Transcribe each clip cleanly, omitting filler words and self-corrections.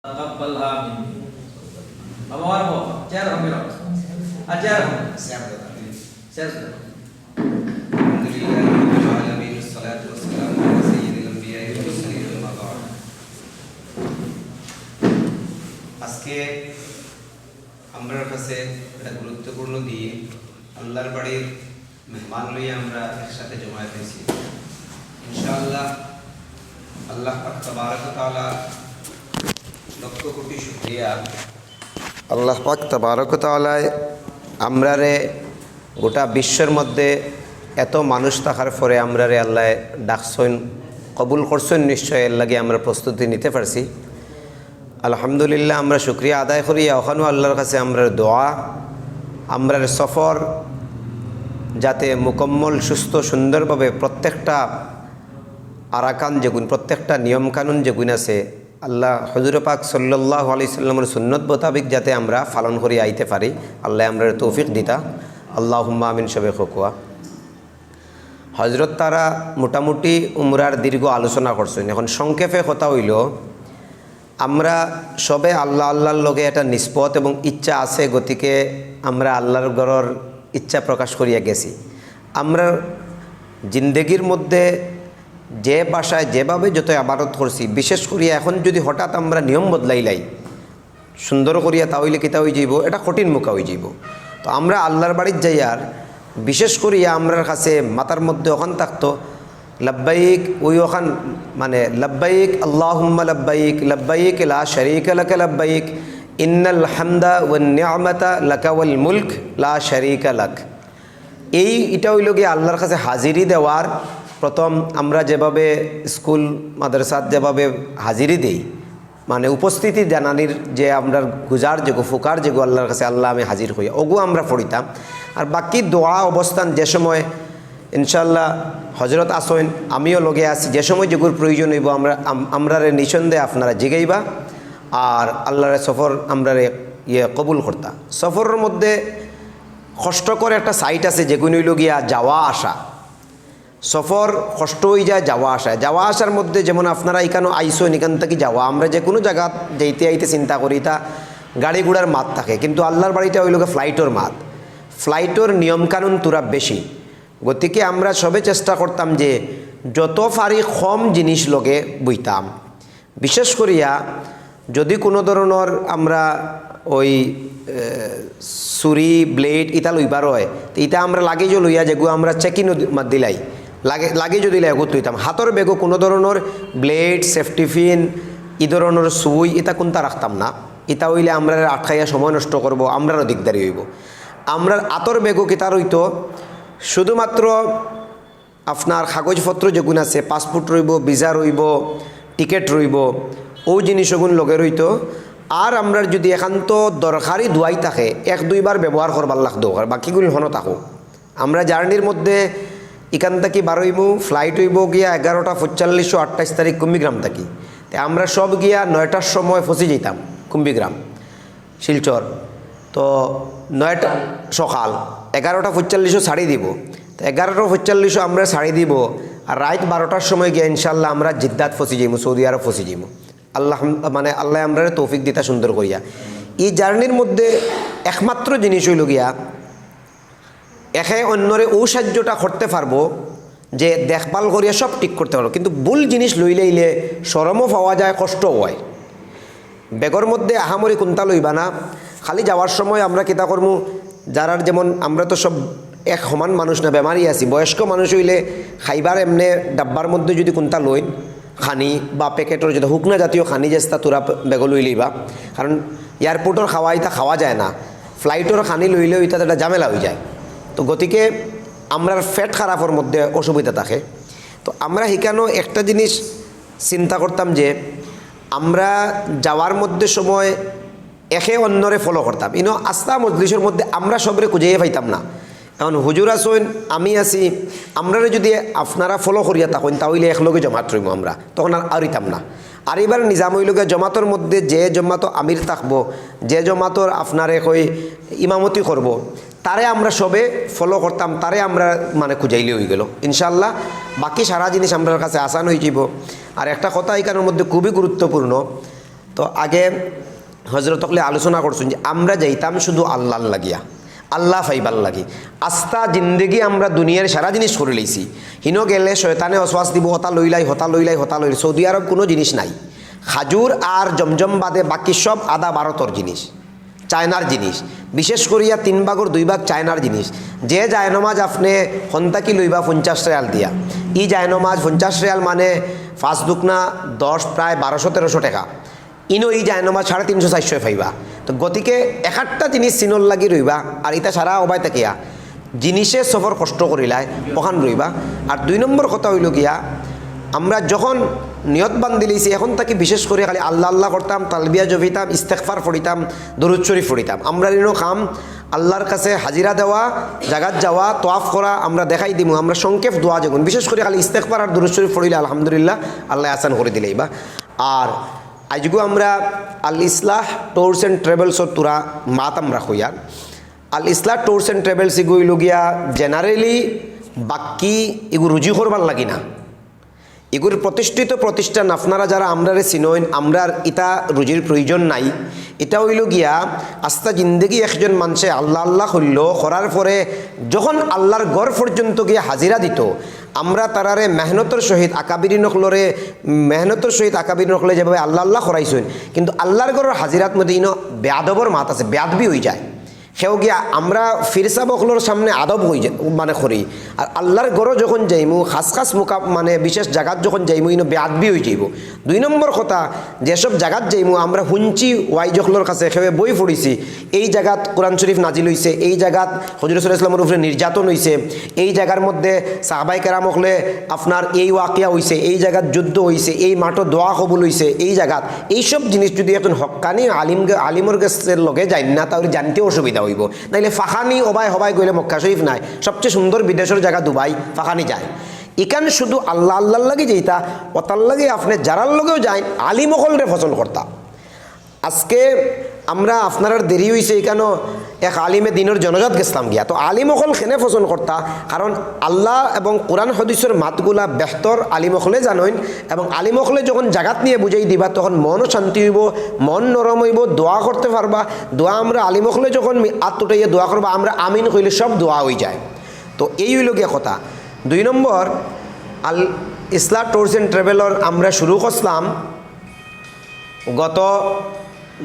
تقبلها مني apa warmo share ambil ajar share alhamdulillahirabbil alamin wassalatu wassalamu ala sayyidil anbiya'i wal mursalin amma ba'd আজকে আমরার কাছে একটা গুরুত্বপূর্ণ দিয়ে আল্লাহর বাড়ির মেহমান লইয়া আমরা একসাথে জমায়েত হয়েছি ইনশাআল্লাহ আল্লাহ পাক তাবারক ওয়া তাআলা লক্ষ কোটি শুকরিয়া আল্লাহ পাক তাবারক ওয়া তাআলা আমরারে গোটা বিশ্বের মধ্যে এত মানুষ থাকার পরে আমরারে আল্লাহ ডাকছেন কবুল করছেন নিশ্চয় এর লাগে আমরা প্রস্তুতি নিতে পারছি আলহামদুলিল্লাহ আমরা শুকরিয়া আদায় করি ওখানেও আল্লাহর কাছে আমরা দোয়া আমরার সফর যাতে মুকম্মল সুস্থ সুন্দরভাবে প্রত্যেকটা আরাকান যেগুন প্রত্যেকটা নিয়মকানুন যেগুন আছে আল্লাহ হযরত পাক সাল্লাল্লাহু আলাইহি সাল্লামের সুন্নত মোতাবেক যাতে আমরা পালন করে আইতে পারি আল্লাহ আমরা তৌফিক দিতা আল্লাহুম্মা আমিন সবে খোকুয়া হযরত তারা মোটামুটি উমরার দীর্ঘ আলোচনা করছেন এখন সংক্ষেপে কথা হইল আমরা সবে আল্লাহ আল্লাহর লগে একটা নিষ্পত এবং ইচ্ছা আছে গতিকে আমরা আল্লাহর ঘরের ইচ্ছা প্রকাশ করিয়া গেছি আমরা জিন্দেগির মধ্যে যে ভাষায় যেভাবে যত ইবাদত করছি বিশেষ করিয়া এখন যদি হঠাৎ আমরা নিয়ম বদলাইলাই সুন্দর করিয়া তাহলে কিতা হয়ে যাইব এটা কঠিন মুখা হয়ে যাইব তো আমরা আল্লাহর বাড়ির যাইয়ার বিশেষ করিয়া আমরার কাছে মাথার মধ্যে ওখান থাকতো লব্বাইক ওই ওখান মানে লব্বাইক আল্লাহুম্মা লব্বাইক লব্বাইক লা শারীকা লাকা লব্বাইক ইন্নাল হামদা ওয়ান নি'মাতা লাকা ওয়াল মুলক লা শারীকা লাক এটা হইল গিয়ে আল্লাহর কাছে হাজিরি দেওয়ার প্রথম আমরা যেভাবে স্কুল মাদ্রাসাত যেভাবে হাজিরি দেই মানে উপস্থিতি জানানির যে আমরা গুজার যেগো ফুকার যেগো আল্লাহর কাছে আল্লাহ আমি হাজির হই ওগু আমরা পড়িতাম আর বাকি দোয়া অবস্থান যে সময় ইনশাআল্লাহ হজরত আসেন আমিও লগে আছি যে সময় যেগুলোর প্রয়োজন হইব আমরারে নিঃসন্দেহে আপনারা জিগাইবা আর আল্লাহরে সফর আমরারে কবুল করতা সফরের মধ্যে কষ্টকর একটা সাইট আছে যেগুলো হইল গিয়া যাওয়া আসা সফর কষ্ট হয়ে যায় যাওয়া আসার মধ্যে যেমন আপনারা এখানে আইসেন এখান থেকে যাওয়া আমরা যে কোনো জায়গা যাইতে আইতে চিন্তা করি তা গাড়ি ঘোড়ার মাত থাকে কিন্তু আল্লাহর বাড়িটা হইল ফ্লাইটর মাত ফ্লাইটর নিয়মকানুন তুরা বেশি গতিকে আমরা সবে চেষ্টা করতাম যে যত পারি কম জিনিস লগে বইতাম বিশেষ করিয়া যদি কোনো ধরনের আমরা ওই ছুরি ব্লেড ইটা লইবার হয় তো ইটা আমরা লাগেজও লইয়া যেগুলো আমরা চেকিং দিলাই লাগেজও দিলে এগুত লইতাম হাতর বেগও কোনো ধরনের ব্লেড সেফটি পিন ই ধরনের সুই এটা কোনটা রাখতাম না ইটা হইলে আমরা আটকাইয়া সময় নষ্ট করব আমরারও দিকদারি হইব আমরা আতর বেগও কিতা রইতো শুধুমাত্র আপনার কাগজপত্র যেগুলো আছে পাসপোর্ট রইব ভিসা রইব টিকেট রইব ও জিনিসগুন লগে রইতো আর আমরা যদি একান্ত দরকারি দুয়াই থাকে এক দুইবার ব্যবহার করবার লাগতো আর বাকিগুলি হনো থাকো আমরা জার্নির মধ্যে এখান থেকে বারোইমু ফ্লাইট হইব গিয়া 11:45 তারিখ কুম্বিগ্রাম থাকি তো আমরা সব গিয়া 9টার সময় ফসি যেতাম কুম্বিগ্রাম শিলচর তো 9টা সকাল 11:45 ছাড়ি দিব তো 11:45 আমরা ছাড়ি দিব আর রাত 12টার সময় গিয়া ইনশাল্লাহ আমরা জিদ্দাত ফসি যাইমু সৌদি আরব ফসি যাইমু আল্লাহ মানে আল্লাহ আমরা তৌফিক দিতা সুন্দর করিয়া এই জার্নির মধ্যে একমাত্র জিনিস হইল গিয়া একে অন্যরে ও সাহায্যটা করতে পারবো যে দেখভাল করিয়া সব ঠিক করতে পারবো কিন্তু ভুল জিনিস লইলে শরমও পাওয়া যায় কষ্টও হয় বেগর মধ্যে আহামরি কোনটা লইবা না খালি যাওয়ার সময় আমরা কিতা করমু যারার যেমন আমরা তো সব এক সমান মানুষ না বেমারি আছি বয়স্ক মানুষ হইলে খাইবার এমনি ডাব্বার মধ্যে যদি কোনটা লই খানি বা প্যাকেটের যদি হুকনা জাতীয় খানি যেস্তা তোরা বেগ লই লইবা কারণ এয়ারপোর্টের খাওয়া ইটা খাওয়া যায় না ফ্লাইটের খানি লইলেও ইটা একটা ঝামেলা হয়ে যায় তো গতিকে আমরার ফ্যাট খারাপের মধ্যে অসুবিধা থাকে তো আমরা সেখানেও একটা জিনিস চিন্তা করতাম যে আমরা যাওয়ার মধ্যে সময় একে অন্যরে ফলো করতাম আস্থা মজলিসের মধ্যে আমরা সবরে খুঁজেই পাইতাম না এখন হুজুর আসেন আমি আছি আমরা যদি আপনারা ফলো করিয়া থাকেন তাহলে একলগে জমাত রইম আমরা তখন আর আরিতাম না আর এবার নিজাম হইলগে জমাতর মধ্যে যে জমাত আমির থাকবো যে জমাতর আপনারে কই ইমামতি করব তারে আমরা সবে ফলো করতাম তারে আমরা মানে খুঁজাইলে হয়ে গেল ইনশাল্লাহ বাকি সারা জিনিস আমার কাছে আসান হয়ে যাব আর একটা কথা এখানের মধ্যে খুবই গুরুত্বপূর্ণ তো আগে হজরত আলোচনা করছেন যে আমরা যাইতাম শুধু আল্লাহর লাগিয়া, আল্লাহ ফাইবার লাগি। আস্থা জিন্দেগি আমরা দুনিয়ার সারা জিনিস করে লইছি। হিন গেলে শয়তানে অশ্বাস দিব, হতা লইলাই হতা লইলাই হতা লইলাই। সৌদি আরব কোনো জিনিস নাই, খাজুর আর জমজম বাদে বাকি সব আদা ভারতর জিনিস, চায়নার জিনিস। বিশেষ করিয়া 3 ভাগর 2 ভাগ চায়নার জিনিস। যে জায়নমাজ আপনি হন্তাকি লইবা 50 রিয়াল দিয়া, ই জায়নমাজ 50 রিয়াল মানে 5 দুকনা 10, প্রায় 1200-1300 টাকা। ইনো এই জায়নমাজ 350-400 পাইবা। তো গতিকে একটা জিনিস চিনর লাগি রইবা, আর এটা সারা অবাই থাকিয়া জিনিসে সফর কষ্ট করিলাই ওখান রইবা। আর 2 নম্বর কথা হইল গিয়া, আমরা যখন নিয়ত বান্ধি লইছি এখন তাকে বিশেষ করে খালি আল্লাহ আল্লাহ করতাম, তালবিয়া জপিতাম, ইস্তেগফার পড়িতাম, দরুদ শরীফ পড়িতাম। আমরা নিনো কাম আল্লাহর কাছে হাজিরা দেওয়া, জাগাত যাওয়া, তোয়াফ করা, আমরা দেখাই দিমু। আমরা সংক্ষেপ দোয়া যখন বিশেষ করে খালি ইস্তেগফার আর দরুদ শরীফ পড়িলে আলহামদুলিল্লাহ আল্লাহ আসান করে দিলেই বা। আর আজগু আমরা আল ইসলাহ ট্যুরস অ্যান্ড ট্রাভেলসর তুরা মাত আমরা হইয়ার। আল ইসলাহ ট্যুরস অ্যান্ড ট্রাভেলস এগুলো গিয়া জেনারেলি বাকি এগু রুজি করবার লাগি না। এগুর প্রতিষ্ঠিত প্রতিষ্ঠান, আপনারা যারা আমরারে চিনইন, আমরার ইটা রুজির প্রয়োজন নাই। এটা হইল গিয়া আস্থা জিন্দেগি একজন মানুষে আল্লাহ আল্লাহ হইল করার পরে যখন আল্লাহর গড় পর্যন্ত গিয়ে হাজিরা দিত, আমরা তারারে মেহনতের সহিত আকাবিরি নকলরে মেহনতের সহিত আকাবিরি নকলে যেভাবে আল্লাহ আল্লাহ করাইছেন, কিন্তু আল্লাহর গড়ের হাজিরাত মধ্যে ইনো বেয়াদবর মাত আছে, বেয়াদবি হয়ে যায়। সেও গিয়া আমরা ফিরসা বকলোর সামনে আদব হয়ে যায় মানে করি। আর আল্লাহর গড় যখন যাইমু খাস খাস মানে বিশেষ জায়গাত যখন যাইমু ইনো বেয়াদবি হয়ে যাইব। 2 নম্বর কথা, যেসব জায়গাত যাইমু আমরা হুঞ্চি ওয়াইজকলোর কাছে সেভাবে বই পড়িছি, এই জায়গাত কোরআন শরীফ নাজিল হইছে, এই জায়গাত হজরত রাসূলুল্লাহ ইসলামের উপরে নির্যাতন হইছে, এই জায়গার মধ্যে সাহাবাই কেরাম হকলে আপনার এই ওয়াকিয়া হইছে, এই জায়গাত যুদ্ধ হইছে, এই মাঠে দোয়া কবুল হইছে, এই জায়গাত এইসব জিনিস যদি এখন হক্কানি আলিমর কাছের লগে যাই না, তাহলে জানতে অসুবিধা হইব। নাইলে ফাখানি ওবাই হবাই গেলে মক্কা শরীফ নাই, সবচেয়ে সুন্দর বিদেশের জায়গা দুবাই, ফাখানি যায়। ইকান শুধু আল্লাহ আল্লাহর লাগে যেইটা ওতার লাগে আপনি যারার লগেও যাই আলিমকলরে ফসল করতা। আজকে আমরা আপনার দেরি হয়েছে এখানে এক আলিমে দিনের জনজাত গেছিলাম গিয়া। তো আলিমকল খেনে ফসল করতা, কারণ আল্লাহ এবং কোরআন হাদিসের মাতগুলা বেহতর আলিমকলে জানেন, এবং আলিমকলে যখন জাগাত নিয়ে বুঝাই দিবা তখন মনও শান্তি হইব, মন নরম হইব, দোয়া করতে পারবা। দোয়া আমরা আলিমকলে যখন আত উঠাইয়া দোয়া করবা, আমরা আমিন কইলে সব দোয়া হয়ে যায়। তো এই হইল গিয়া কথা। 2 নম্বর, আল ইসলাহ ট্যুরস অ্যান্ড ট্রাভেলর আমরা শুরু করছিলাম গত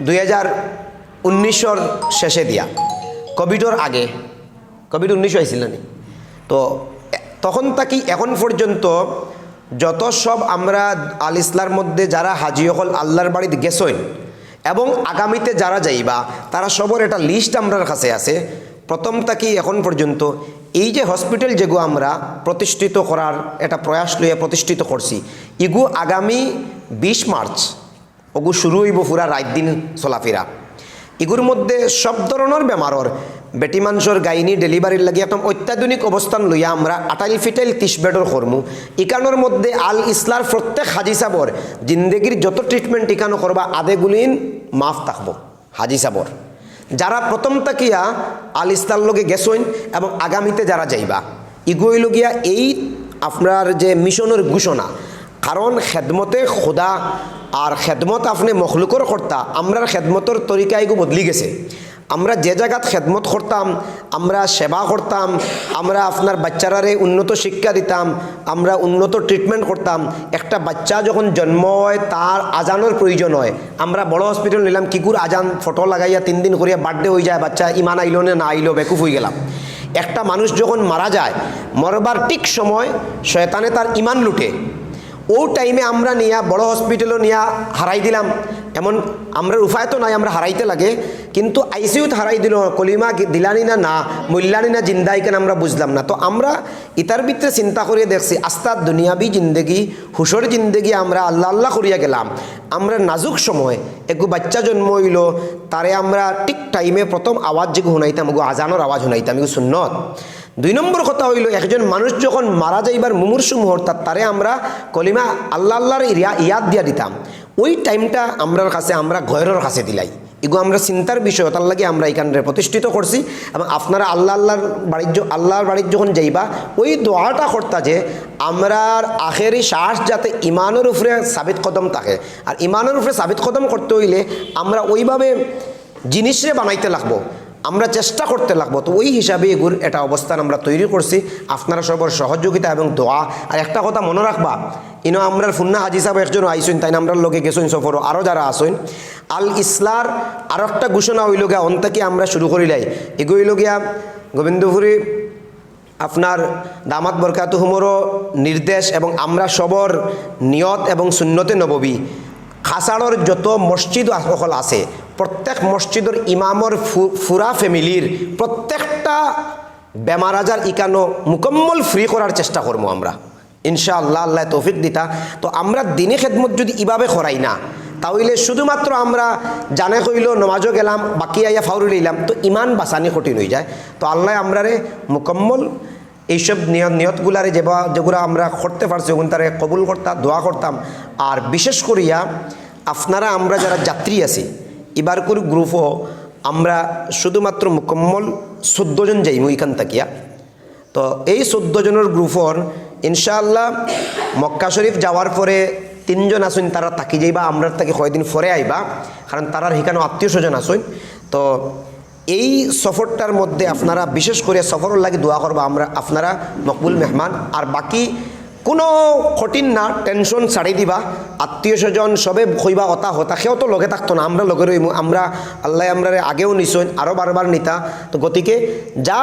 2019 শেষে দিয়া, কোভিডর আগে। কোভিড-19 হয়েছিল না? তো তখন থাকি এখন পর্যন্ত যত সব আমরা আল ইসলার মধ্যে যারা হাজি হল আল্লাহর বাড়িতে গেছেন এবং আগামীতে যারা যাইবা, তারা সবর একটা লিস্ট আমরার কাছে আছে। প্রথম থাকি এখন পর্যন্ত এই যে হসপিটাল যেগু আমরা প্রতিষ্ঠিত করার একটা প্রয়াস লইয়া প্রতিষ্ঠিত করছি, ইগু আগামী 20 মার্চ ওগু শুরু হইব পুরা রাত দিন চলাফেরা। এগুর মধ্যে সব ধরনের বেমারর বেটি মানুষের গাইনি ডেলিভারির লাগে একদম অত্যাধুনিক অবস্থান লইয়া আমরা 28 ফিটাইল 30 বেডর করমু। ইকানোর মধ্যে আল ইসলার প্রত্যেক হাজি সাবর জিন্দেগির যত ট্রিটমেন্ট ইকানো করবা আদেগুলিন মাফ থাকবো হাজি সাবর। যারা প্রথম তাকিয়া আল ইসলার লগে গেছেন এবং আগামীতে যারা যাইবা, ইগুইল গিয়া এই আপনার যে মিশনের ঘোষণা। কারণ খেদমতে খোদা আর খেদমত আপনি মখলুকর কর্তা, আমরার খেদমতর তরিকা এগু বদলি গেছে। আমরা যে জায়গাত খেদমত করতাম, আমরা সেবা করতাম, আমরা আপনার বাচ্চারারে উন্নত শিক্ষা দিতাম, আমরা উন্নত ট্রিটমেন্ট করতাম। একটা বাচ্চা যখন জন্ম হয় তার আজানের প্রয়োজন হয়, আমরা বড় হসপিটাল নিলাম, কিকুর আজান ফটো লাগাইয়া 3 দিন করিয়া বার্থডে হয়ে যায়, বাচ্চা ইমান আইলো না আইলো বেকুফ হয়ে গেলাম। একটা মানুষ যখন মারা যায়, মরবার ঠিক সময় শয়তানে তার ইমান লুটে, ও টাইমে আমরা নিয়া বড় হসপিটালও নিয়া হারাই দিলাম। এমন আমরা উপায় তো নাই, আমরা হারাইতে লাগে। কিন্তু আইসিউতে হারাই দিল, কলিমা দিলানি না মূল্যানি না জিন্দাই কেন আমরা বুঝলাম না। তো আমরা ইতার ভিতরে চিন্তা করিয়ে দেখছি, আস্তার দুনিয়াবি জিন্দেগি হুশর জিন্দেগি আমরা আল্লাহ আল্লাহ করিয়া গেলাম। আমরা নাজুক সময় একটু বাচ্চা জন্ম হইল, তারে আমরা ঠিক টাইমে প্রথম আওয়াজ যেগু শুনাইতাম, ওগু আজানোর আওয়াজ শুনাইতাম, এগু সুন্নত। 2 নম্বর কথা হইল, একজন মানুষ যখন মারা যাইবার মুমূর্ষু মুহূর্ত, তারে আমরা কলিমা আল্লাহ আল্লাহর ইয়াদ দিয়া দিতাম। ওই টাইমটা আমরার কাছে আমরা ঘরের কাছে দিলাই, এগুলো আমরা চিন্তার বিষয়, তার লাগে আমরা এখানে প্রতিষ্ঠিত করছি। এবং আপনারা আল্লাহর বাড়ির যখন যাইবা ওই দোয়াটা করতা যে আমরার আখেরি শ্বাস যাতে ইমানের উপরে সাবিত কদম থাকে। আর ইমানের উপরে সাবিত কদম করতে হইলে আমরা ওইভাবে জিনিসে বানাইতে লাগবো, আমরা চেষ্টা করতে লাগবো। তো ওই হিসাবে এগুর একটা অবস্থান আমরা তৈরি করছি, আপনারা সবার সহযোগিতা এবং দোয়া। আর একটা কথা মনে রাখবা, আমরা ফুন্না হাজি সাহেব একজন আইসইন, তাই না আমরা লোকে গেছেন সফরও, আরও যারা আসইন। আল ইসলার আরও একটা ঘোষণা হইল গিয়া অন্তাকে আমরা শুরু করিলাই, এগুইল গিয়া গোবিন্দপুরী আপনার দামাত বরকাতুহুমরও নির্দেশ এবং আমরা সবর নিয়ত এবং সুন্নতে নববী খাসাড়র যত মসজিদ সকল আছে প্রত্যেক মসজিদের ইমামর ফুরা ফ্যামিলির প্রত্যেকটা বেমার আজার ইকানো মুকম্মল ফ্রি করার চেষ্টা করবো আমরা ইনশাআল্লাহ। আল্লাহ তৌফিক দিতা। তো আমরা দিনে খেদমত যদি এভাবে করাই না, তাহলে শুধুমাত্র আমরা জানে কইল নমাজও গেলাম বাকি আইয়া ফাউরি লইলাম, তো ইমান বাঁচানি কঠিন হয়ে যায়। তো আল্লাহ আমরারে মুকম্মল এইসব নিয়তগুলারে যেগুলো আমরা করতে পারছি ওগুলো তারা কবুল করতাম, দোয়া করতাম। আর বিশেষ করিয়া আপনারা আমরা যারা যাত্রী আছি এবার করে গ্রুপও আমরা শুধুমাত্র মুকম্মল 14 জন যাইমু এখান থাকিয়া। তো এই 14 জনের গ্রুপর ইনশাআল্লাহ মক্কা শরীফ যাওয়ার পরে 3 জন আসুন, তারা থাকি যাইবা, আমরা তাকে কয়েকদিন পরে আইবা, কারণ তারার সেখানে আত্মীয় স্বজন আসুন। তো এই সফরটার মধ্যে আপনারা বিশেষ করে সফরের লাগে দোয়া করবা, আমরা আপনারা মকবুল মেহমান। আর বাকি কোনো কঠিন না, টেনশন ছাড়ি দিবা, আত্মীয় স্বজন সবে কইবা অতা হতা, সেও তো লগে থাকতো না, আমরা লগে রইমু। আমরা আল্লাহ আমরা আগেও নিছই, আরও বারবার নিতা। তো গতিকে যা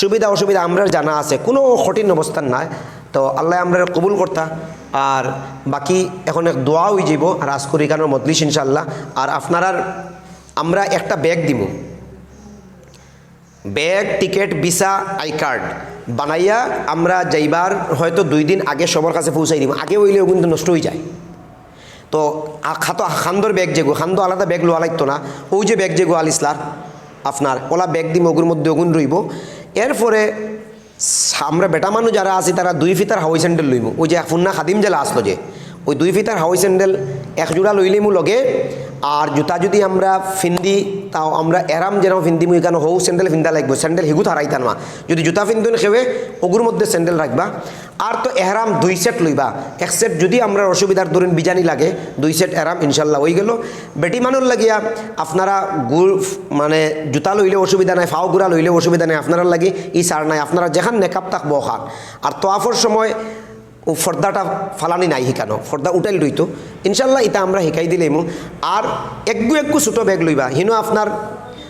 সুবিধা অসুবিধা আমরা জানা আছে, কোনো কঠিন অবস্থান নাই। তো আল্লাহ আমরা কবুল করতা। আর বাকি এখন এক দোয়া হয়ে যাব আর আজকুরি কানোর মজলিস ইনশাআল্লাহ। আর আপনার আমরা একটা ব্যাগ দিব, bag, ticket, visa, I card বানাইয়া আমরা যাইবার হয়তো 2 দিন আগে সবার কাছে পৌঁছাই দিব। আগে হইলেও কিন্তু নষ্ট হয়ে যায়। তো খান্দর ব্যাগ যেগো, খান্দ আলাদা ব্যাগ লোয়া লাগতো না, ওই যে ব্যাগ যেগো আল ইসলার আপনার ওলা ব্যাগ দিব, ওগুর মধ্যে ওগুন রইব। এরপরে আমরা বেটা মানুষ যারা আছি তারা 2 ফিতার হাওয়াই স্যান্ডেল লইব। ওই যে ফুন্না খাদিম জেলা আসলো যে ওই 2 ফিতার হাওয়াই স্যান্ডেল 1 জোড়া লইলেমু লগে। আর জুতা যদি আমরা ফিন্দি তাও আমরা এরাম যেন ফিন্দিমু, এখানে হৌ স্যান্ডেল ফিন্দা লাগবে, স্যান্ডেল হিগু হারাইতান মা। যদি জুতা ফিন্দুন খেবে ওগুর মধ্যে স্যান্ডেল রাখবা। আর তো এহরাম 2 সেট লইবা, 1 সেট যদি আমরা অসুবিধার ধরুন বিজানি লাগে 2 সেট এরাম ইনশাল্লাহ হয়ে গেল। বেটি মানুষ লাগিয়া আপনারা মানে জুতা লইলে অসুবিধা নাই, ফাও গুড়া লইলে অসুবিধা নাই, আপনারা লাগে ই সার নাই, আপনারা যেখান নেকাপ থাকবো খান। আর তোয়াফর সময় ও ফর্দাটা ফালানি নাই, শিকানো ফর্দা উঠাইল রইতো ইনশাল্লাহ, এটা আমরা শিকাই দিলেইমু। আর একগু ছোটো ব্যাগ লইবা, হিনো আপনার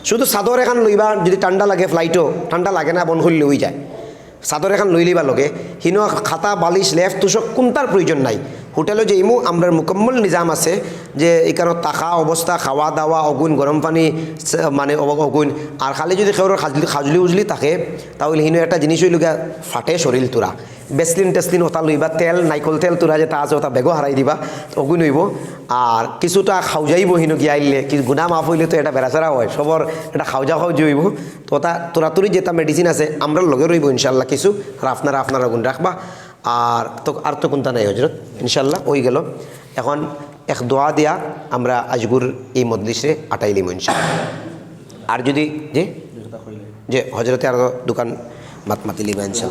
শুধু চাদর এখন লইবা, যদি ঠান্ডা লাগে ফ্লাইটও ঠান্ডা লাগে না বন করলে হয়ে যায়, চাদর এখন লই লইবা লগে। হিনো খাতা বালিশ লেফ তুষক কোনটার প্রয়োজন নাই। হোটেলে যে ইমু আমরা মুকম্মল নিজাম আছে যে এখানে থাকা অবস্থা, খাওয়া দাওয়া অগুণ, গরম পানি মানে অগুণ। আর খালি যদি কেউ খাজলি উজলি থাকে তাহলে হিনো একটা জিনিস হইল গিয়া ফাটে শরীর তোরা, বেসলিন টেসলিন ওটা লইবা, তেল নাইকল তেল তোরা যেটা আছে ওটা বেগও হারাই দিবা, অগুণ হইব। আর কিছুটা খাও যাইব হিনো গিয়া আইলে, কিছু গুণা মাফ হইলে তো এটা বেড়াচেরা হয়, সবর এটা খাওজা হইব। তো ওটা তোরাতুরি যেটা মেডিসিন আছে আমরা লগে রইব ইনশাল্লাহ কিছু। আর আপনারা গুণ রাখবা। আর তো কোনটা নাই হজরত ইনশাল্লাহ ওই গেল। এখন এক দোয়া দিয়া আমরা আজগুর এই মজলিসে আটাইলিম ইনশাল্লাহ। আর যদি যে হজরতে আর দোকান মাতিলিবা ইনশাল্লাহ।